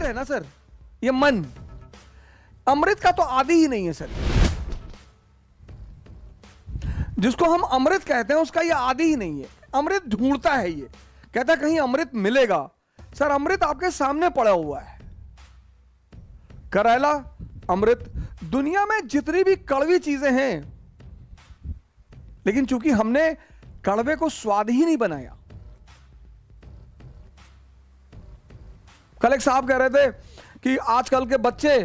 शरीर है ना सर, ये मन, अमृत का तो आदि ही नहीं है सर। जिसको हम अमृत कहते हैं उसका ये आदि ही नहीं है। अमृत ढूंढता है, ये कहता है कहीं अमृत मिलेगा। सर अमृत आपके सामने पड़ा हुआ है। करेला अमृत, दुनिया में जितनी भी कड़वी चीजें हैं, लेकिन चूंकि हमने कड़वे को स्वाद ही नहीं बनाया। कल एक साहब कह रहे थे कि आजकल के बच्चे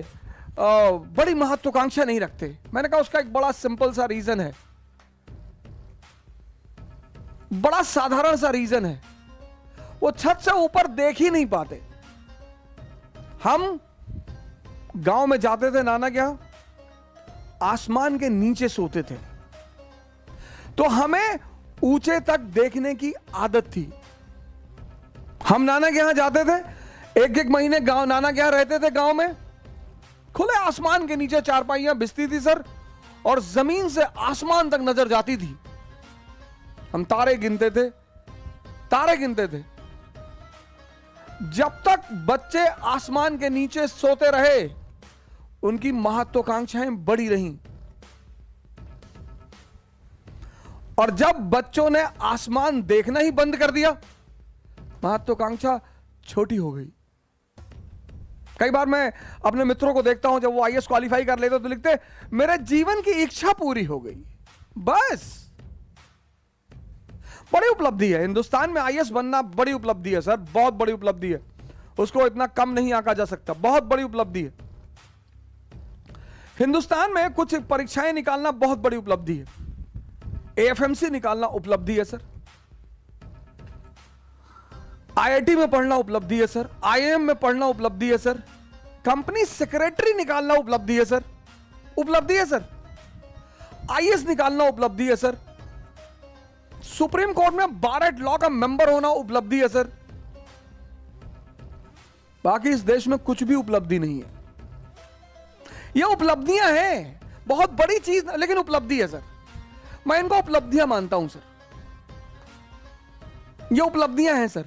बड़ी महत्वाकांक्षा नहीं रखते। मैंने कहा उसका एक बड़ा सिंपल सा रीजन है, बड़ा साधारण सा रीजन है, वो छत से ऊपर देख ही नहीं पाते। हम गांव में जाते थे नाना के यहां, आसमान के नीचे सोते थे, तो हमें ऊंचे तक देखने की आदत थी। हम नाना के यहां जाते थे, एक एक महीने गांव नाना के यहां रहते थे। गांव में खुले आसमान के नीचे चारपाइयां बिछती थी सर, और जमीन से आसमान तक नजर जाती थी। हम तारे गिनते थे, तारे गिनते थे। जब तक बच्चे आसमान के नीचे सोते रहे, उनकी महत्वाकांक्षाएं बढ़ी रहीं, और जब बच्चों ने आसमान देखना ही बंद कर दिया, महत्वाकांक्षा छोटी हो गई। कई बार मैं अपने मित्रों को देखता हूं, जब वो आईएएस क्वालिफाई कर लेते तो लिखते मेरे जीवन की इच्छा पूरी हो गई। बस, बड़ी उपलब्धि है हिंदुस्तान में आईएएस बनना, बड़ी उपलब्धि है सर, बहुत बड़ी उपलब्धि है। उसको इतना कम नहीं आंका जा सकता, बहुत बड़ी उपलब्धि है। हिंदुस्तान में कुछ परीक्षाएं निकालना बहुत बड़ी उपलब्धि है। एएफएमसी निकालना उपलब्धि है सर, आईआईटी में पढ़ना उपलब्धि है सर, आईआईएम में पढ़ना उपलब्धि है सर, कंपनी सेक्रेटरी निकालना उपलब्धि है सर, उपलब्धि है सर, आईएएस निकालना उपलब्धि है सर, सुप्रीम कोर्ट में बार एट लॉ का मेंबर होना उपलब्धि है सर। बाकी इस देश में कुछ भी उपलब्धि नहीं है। ये उपलब्धियां हैं, बहुत बड़ी चीज, लेकिन उपलब्धि है सर। मैं इनको उपलब्धियां मानता हूं सर, ये उपलब्धियां हैं सर,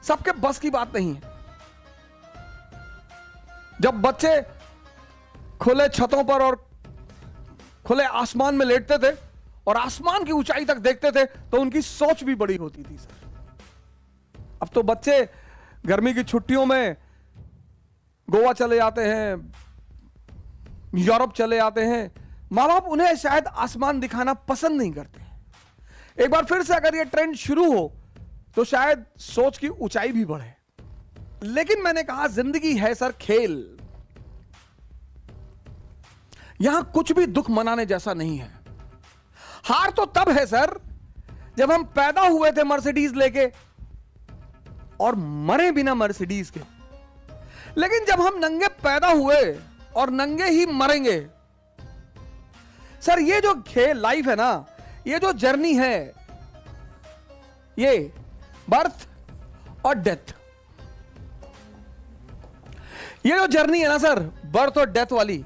सबके बस की बात नहीं है। जब बच्चे खुले छतों पर और खुले आसमान में लेटते थे और आसमान की ऊंचाई तक देखते थे, तो उनकी सोच भी बड़ी होती थी सर। अब तो बच्चे गर्मी की छुट्टियों में गोवा चले जाते हैं, यूरोप चले जाते हैं। मां बाप उन्हें शायद आसमान दिखाना पसंद नहीं करते। एक बार फिर से अगर यह ट्रेंड शुरू हो तो शायद सोच की ऊंचाई भी बढ़े। लेकिन मैंने कहा जिंदगी है सर खेल, यहां कुछ भी दुख मनाने जैसा नहीं है। हार तो तब है सर जब हम पैदा हुए थे मर्सिडीज लेके और मरे बिना मर्सिडीज के। लेकिन जब हम नंगे पैदा हुए और नंगे ही मरेंगे सर, ये जो खेल लाइफ है ना, ये जो जर्नी है, ये बर्थ और डेथ, ये जो जर्नी है ना सर, बर्थ और डेथ वाली,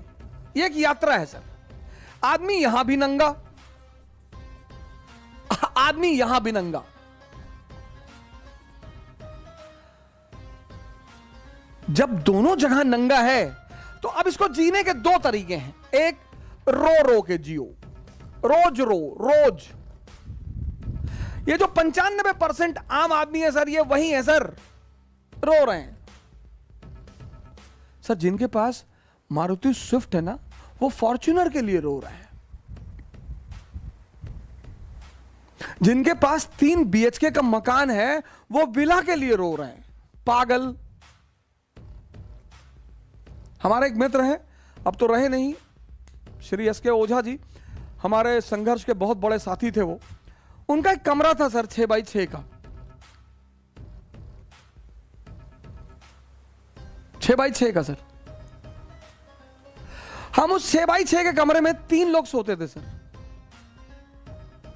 ये एक यात्रा है सर। आदमी यहां भी नंगा, आदमी यहां भी नंगा। जब दोनों जगह नंगा है तो अब इसको जीने के दो तरीके हैं। एक, रो रो के जियो, रोज रो रोज। ये जो 95% आम आदमी है सर, ये वही है सर, रो रहे हैं सर। जिनके पास मारुति स्विफ्ट है ना, वो फॉर्च्यूनर के लिए रो रहे हैं। जिनके पास 3 बीएचके का मकान है, वो विला के लिए रो रहे हैं। पागल। हमारे एक मित्र हैं, अब तो रहे नहीं, श्री एस के ओझा जी, हमारे संघर्ष के बहुत बड़े साथी थे वो। उनका एक कमरा था सर 6x6 का, 6x6 का सर। हम उस 6x6 के कमरे में 3 लोग सोते थे सर।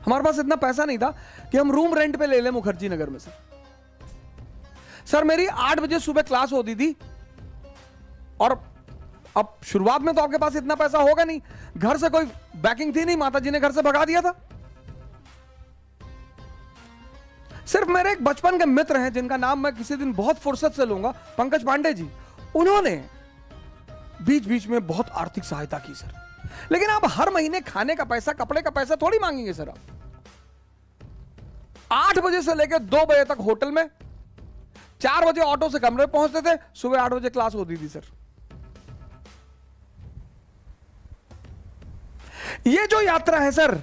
हमारे पास इतना पैसा नहीं था कि हम रूम रेंट पे ले लें मुखर्जी नगर में सर। सर मेरी 8 बजे सुबह क्लास होती थी, और अब शुरुआत में तो आपके पास इतना पैसा होगा नहीं, घर से कोई बैकिंग थी नहीं, माता जी ने घर से भगा दिया था। सिर्फ मेरे एक बचपन के मित्र हैं जिनका नाम मैं किसी दिन बहुत फुर्सत से लूंगा, पंकज पांडे जी। उन्होंने बीच बीच में बहुत आर्थिक सहायता की सर, लेकिन आप हर महीने खाने का पैसा, कपड़े का पैसा थोड़ी मांगेंगे सर। आप 8 बजे से लेकर 2 बजे तक होटल में, 4 बजे ऑटो से कमरे पहुंचते थे, सुबह 8 बजे क्लास होती थी सर। ये जो यात्रा है सर,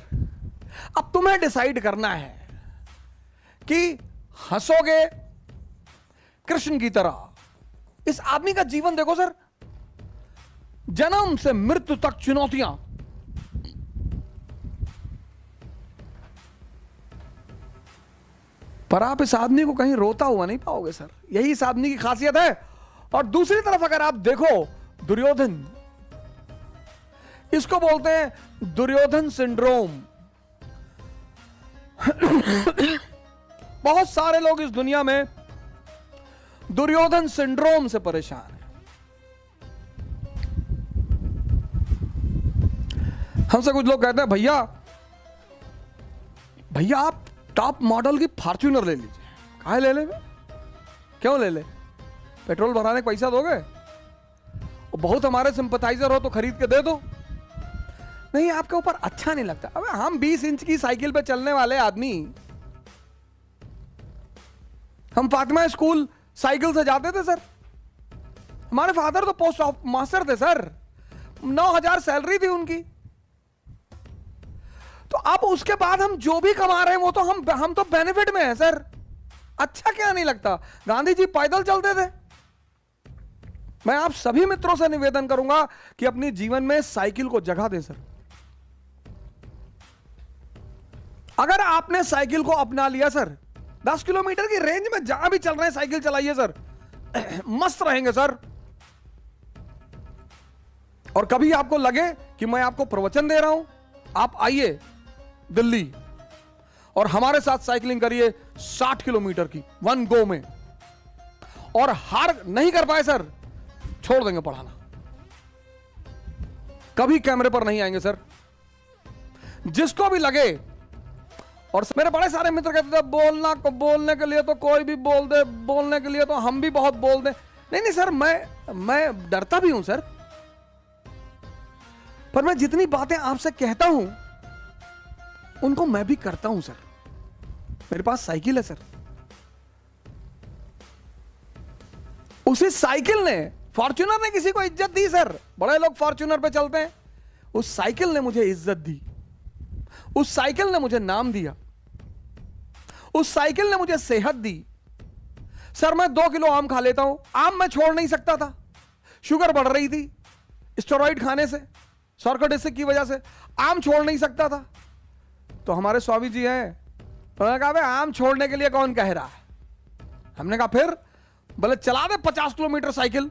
अब तुम्हें डिसाइड करना है कि हंसोगे कृष्ण की तरह। इस आदमी का जीवन देखो सर, जन्म से मृत्यु तक चुनौतियां, पर आप इस आदमी को कहीं रोता हुआ नहीं पाओगे सर। यही इस आदमी की खासियत है। और दूसरी तरफ अगर आप देखो दुर्योधन, इसको बोलते हैं दुर्योधन सिंड्रोम। बहुत सारे लोग इस दुनिया में दुर्योधन सिंड्रोम से परेशान हैं। हमसे कुछ लोग कहते हैं भैया भैया आप टॉप मॉडल की फॉर्च्यूनर ले लीजिए। काहे ले ले? क्यों ले ले? पेट्रोल भराने का पैसा दोगे? बहुत हमारे सिंपथाइजर हो तो खरीद के दे दो। नहीं, आपके ऊपर अच्छा नहीं लगता। अबे हम 20 इंच की साइकिल पे चलने वाले आदमी, हम फातिमा स्कूल साइकिल से जाते थे सर। हमारे फादर तो पोस्ट ऑफ मास्टर थे सर, 9,000 सैलरी थी उनकी। तो अब उसके बाद हम जो भी कमा रहे हैं वो तो हम तो बेनिफिट में है सर। अच्छा क्या नहीं लगता? गांधी जी पैदल चलते थे। मैं आप सभी मित्रों से निवेदन करूंगा कि अपनी जीवन में साइकिल को जगह दें सर। अगर आपने साइकिल को अपना लिया सर, 10 किलोमीटर की रेंज में जहां भी चल रहे हैं साइकिल चलाइए सर। मस्त रहेंगे सर। और कभी आपको लगे कि मैं आपको प्रवचन दे रहा हूं, आप आइए दिल्ली और हमारे साथ साइकिलिंग करिए 60 किलोमीटर की 1 गो में। और हार नहीं कर पाए सर, छोड़ देंगे पढ़ाना, कभी कैमरे पर नहीं आएंगे सर। जिसको भी लगे। और मेरे बड़े सारे मित्र कहते थे बोलने के लिए तो कोई भी बोल दे, बोलने के लिए तो हम भी बहुत बोल दे। नहीं सर, मैं डरता भी हूं सर, पर मैं जितनी बातें आपसे कहता हूं उनको मैं भी करता हूं सर। मेरे पास साइकिल है सर। उसी साइकिल ने, फॉर्च्यूनर ने किसी को इज्जत दी सर। बड़े लोग फॉर्च्यूनर पे चलते हैं, उस साइकिल ने मुझे इज्जत दी। उस साइकिल ने मुझे नाम दिया। उस साइकिल ने मुझे सेहत दी। सर मैं 2 किलो आम खा लेता हूं। आम मैं छोड़ नहीं सकता था, शुगर बढ़ रही थी स्टेरॉइड खाने से, सर्कोडेसिस की वजह से आम छोड़ नहीं सकता था। तो हमारे स्वामी जी हैं, उन्होंने कहा भाई आम छोड़ने के लिए कौन कह रहा है? हमने कहा फिर? बोले चला दे 50 किलोमीटर साइकिल।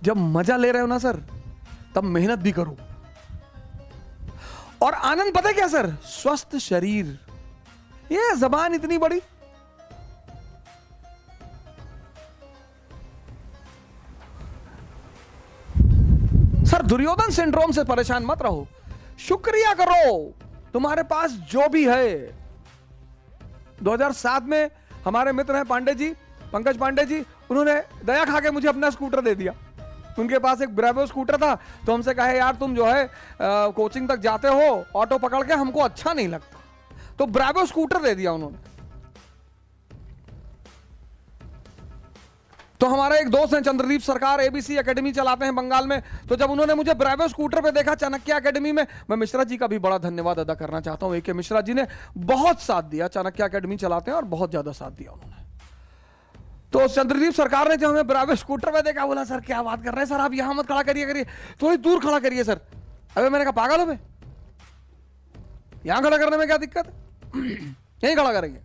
जब मजा ले रहे हो ना सर, तब मेहनत भी करो। और आनंद पता है क्या सर? स्वस्थ शरीर। ये जबान इतनी बड़ी, सर दुर्योधन सिंड्रोम से परेशान मत रहो। शुक्रिया करो तुम्हारे पास जो भी है। 2007 में हमारे मित्र हैं पांडे जी, पंकज पांडे जी, उन्होंने दया खा के मुझे अपना स्कूटर दे दिया। उनके पास एक ब्रेवो स्कूटर था, तो हमसे कहे यार तुम जो है कोचिंग तक जाते हो ऑटो पकड़ के, हमको अच्छा नहीं लगता, तो ब्रेवो स्कूटर दे दिया उन्होंने। तो हमारे एक दोस्त हैं चंद्रदीप सरकार, एबीसी एकेडमी चलाते हैं बंगाल में। तो जब उन्होंने मुझे ब्रेवो स्कूटर पे देखा चाणक्य एकेडमी में, मैं मिश्रा जी का भी बड़ा धन्यवाद अदा करना चाहता हूं। AK मिश्रा जी ने बहुत साथ दिया, चाणक्य एकेडमी चलाते हैं और बहुत ज्यादा साथ दिया उन्होंने। तो चंद्रदीप सरकार ने जब हमें ब्रेवो स्कूटर पे देखा, बोला सर क्या बात कर रहे हैं सर, आप यहां मत खड़ा करिए, थोड़ी दूर खड़ा करिए सर। अबे मैंने कहा पागल हो मैं, यहां खड़ा करने में क्या दिक्कत है? यहीं खड़ा करेंगे।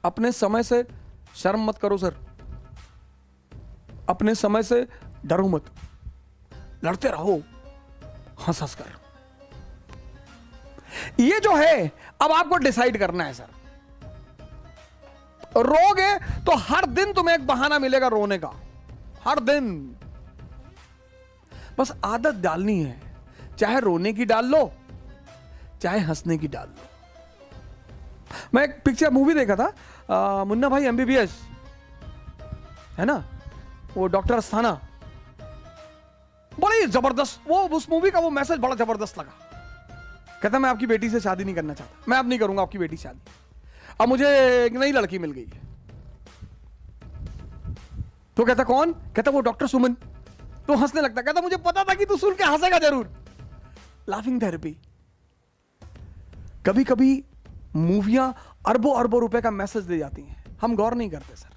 अपने समय से शर्म मत करो सर, अपने समय से डरो मत, लड़ते रहो हंस हंस कर। ये जो है अब आपको डिसाइड करना है सर। रोगे तो हर दिन तुम्हें एक बहाना मिलेगा रोने का, हर दिन। बस आदत डालनी है, चाहे रोने की डाल लो चाहे हंसने की डाल लो। मैं एक पिक्चर मूवी देखा था, मुन्ना भाई एमबीबीएस है ना, वो डॉक्टर अस्थाना, बड़ी जबरदस्त, वो उस मूवी का वो मैसेज बड़ा जबरदस्त लगा। कहता मैं आपकी बेटी से शादी नहीं करना चाहता, मैं अब नहीं करूंगा आपकी बेटी से शादी, अब मुझे एक नई लड़की मिल गई है। तो कहता कौन? कहता वो डॉक्टर सुमन। तो हंसने लगता, कहता मुझे पता था कि तू सुन के हंसेगा जरूर। Laughing therapy. कभी कभी मूवियां अरबों अरबों रुपए का मैसेज दे जाती हैं, हम गौर नहीं करते सर।